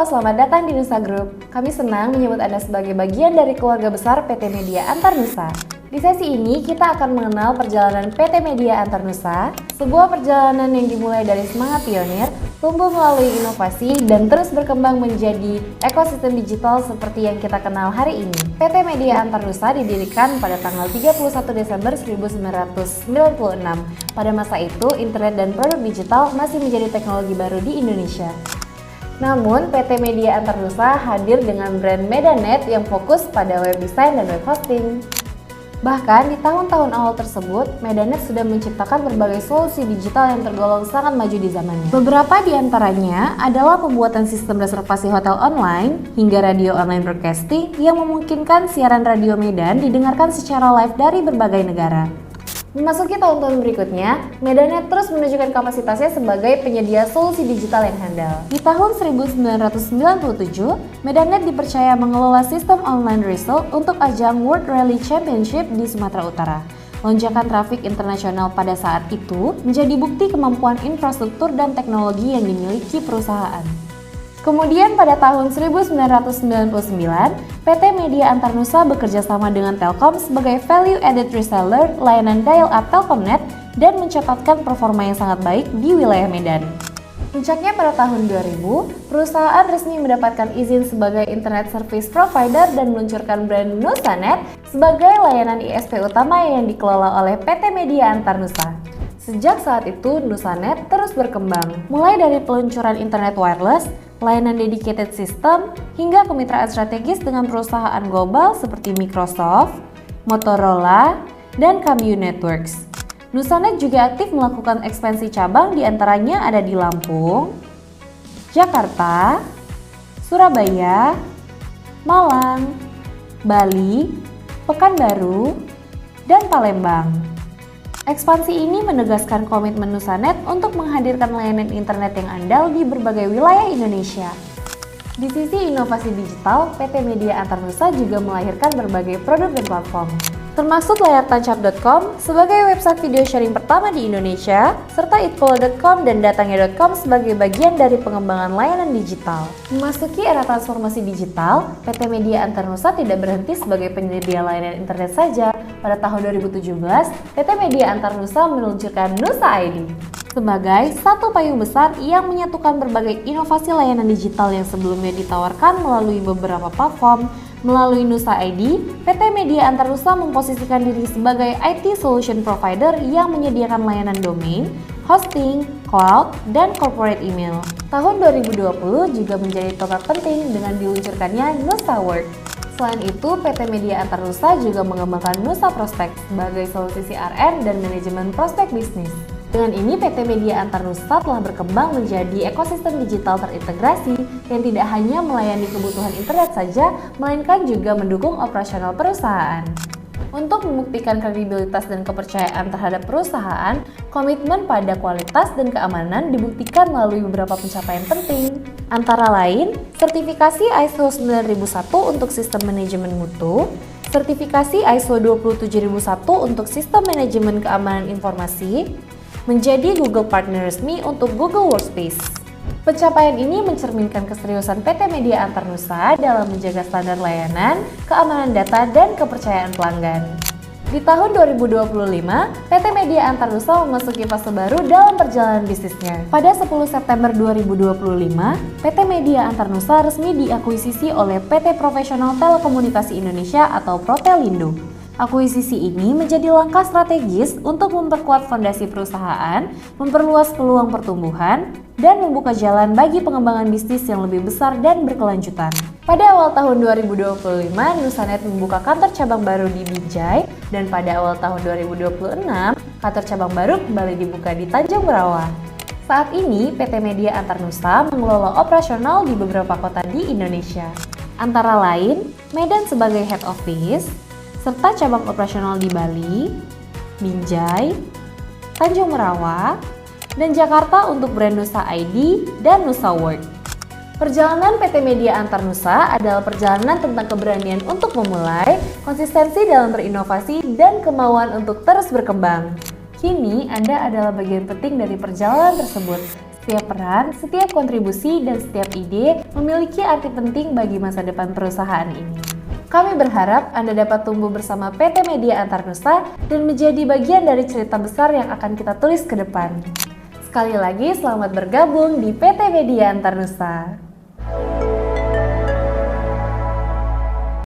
Halo, selamat datang di Nusa Group. Kami senang menyebut Anda sebagai bagian dari keluarga besar PT Media Antarnusa. Di sesi ini, kita akan mengenal perjalanan PT Media Antarnusa, sebuah perjalanan yang dimulai dari semangat pionir, tumbuh melalui inovasi, dan terus berkembang menjadi ekosistem digital seperti yang kita kenal hari ini. PT Media Antarnusa didirikan pada tanggal 31 Desember 1996. Pada masa itu, internet dan produk digital masih menjadi teknologi baru di Indonesia. Namun, PT Media Antarnusa hadir dengan brand Medanet yang fokus pada web design dan web hosting. Bahkan di tahun-tahun awal tersebut, Medanet sudah menciptakan berbagai solusi digital yang tergolong sangat maju di zamannya. Beberapa di antaranya adalah pembuatan sistem reservasi hotel online hingga radio online broadcasting yang memungkinkan siaran radio Medan didengarkan secara live dari berbagai negara. Memasuki tahun-tahun berikutnya, Medanet terus menunjukkan kapasitasnya sebagai penyedia solusi digital yang handal. Di tahun 1997, Medanet dipercaya mengelola sistem online result untuk ajang World Rally Championship di Sumatera Utara. Lonjakan trafik internasional pada saat itu menjadi bukti kemampuan infrastruktur dan teknologi yang dimiliki perusahaan. Kemudian pada tahun 1999, PT Media Antarnusa bekerja sama dengan Telkom sebagai value added reseller layanan dial-up Telkomnet dan mencatatkan performa yang sangat baik di wilayah Medan. Puncaknya pada tahun 2000, perusahaan resmi mendapatkan izin sebagai internet service provider dan meluncurkan brand Nusanet sebagai layanan ISP utama yang dikelola oleh PT Media Antarnusa. Sejak saat itu, Nusanet terus berkembang, mulai dari peluncuran internet wireless, layanan dedicated system, hingga kemitraan strategis dengan perusahaan global seperti Microsoft, Motorola, dan Cambium Networks. Nusanet juga aktif melakukan ekspansi cabang, diantaranya ada di Lampung, Jakarta, Surabaya, Malang, Bali, Pekanbaru, dan Palembang. Ekspansi ini menegaskan komitmen Nusanet untuk menghadirkan layanan internet yang andal di berbagai wilayah Indonesia. Di sisi inovasi digital, PT Media Antarnusa juga melahirkan berbagai produk dan platform, termasuk layartancap.com sebagai website video sharing pertama di Indonesia, serta itpolo.com dan datangnya.com sebagai bagian dari pengembangan layanan digital. Memasuki era transformasi digital, PT Media Antarnusa tidak berhenti sebagai penyedia layanan internet saja. Pada tahun 2017, PT Media Antarnusa meluncurkan Nusa ID sebagai satu payung besar yang menyatukan berbagai inovasi layanan digital yang sebelumnya ditawarkan melalui beberapa platform. Melalui Nusa ID, PT Media Antarnusa memposisikan diri sebagai IT solution provider yang menyediakan layanan domain, hosting, cloud, dan corporate email. Tahun 2020 juga menjadi tonggak penting dengan diluncurkannya Nusa Work. Selain itu, PT Media Antarnusa juga mengembangkan Nusa Prospek sebagai solusi CRM dan manajemen prospek bisnis. Dengan ini, PT Media Antarnusa telah berkembang menjadi ekosistem digital terintegrasi yang tidak hanya melayani kebutuhan internet saja, melainkan juga mendukung operasional perusahaan. Untuk membuktikan kredibilitas dan kepercayaan terhadap perusahaan, komitmen pada kualitas dan keamanan dibuktikan melalui beberapa pencapaian penting. Antara lain, sertifikasi ISO 9001 untuk sistem manajemen mutu, sertifikasi ISO 27001 untuk sistem manajemen keamanan informasi, menjadi Google Partner resmi untuk Google Workspace. Pencapaian ini mencerminkan keseriusan PT Media Antarnusa dalam menjaga standar layanan, keamanan data, dan kepercayaan pelanggan. Di tahun 2025, PT Media Antarnusa memasuki fase baru dalam perjalanan bisnisnya. Pada 10 September 2025, PT Media Antarnusa resmi diakuisisi oleh PT Profesional Telekomunikasi Indonesia atau Protelindo. Akuisisi ini menjadi langkah strategis untuk memperkuat fondasi perusahaan, memperluas peluang pertumbuhan, dan membuka jalan bagi pengembangan bisnis yang lebih besar dan berkelanjutan. Pada awal tahun 2025, Nusanet membuka kantor cabang baru di Binjai, dan pada awal tahun 2026, kantor cabang baru kembali dibuka di Tanjung Berawa. Saat ini, PT Media Antarnusa mengelola operasional di beberapa kota di Indonesia, antara lain Medan sebagai head office, serta cabang operasional di Bali, Binjai, Tanjung Merawa, dan Jakarta untuk brand Nusa ID dan Nusa Work. Perjalanan PT Media Antarnusa adalah perjalanan tentang keberanian untuk memulai, konsistensi dalam berinovasi, dan kemauan untuk terus berkembang. Kini, Anda adalah bagian penting dari perjalanan tersebut. Setiap peran, setiap kontribusi, dan setiap ide memiliki arti penting bagi masa depan perusahaan ini. Kami berharap Anda dapat tumbuh bersama PT Media Antarnusa dan menjadi bagian dari cerita besar yang akan kita tulis ke depan. Sekali lagi, selamat bergabung di PT Media Antarnusa.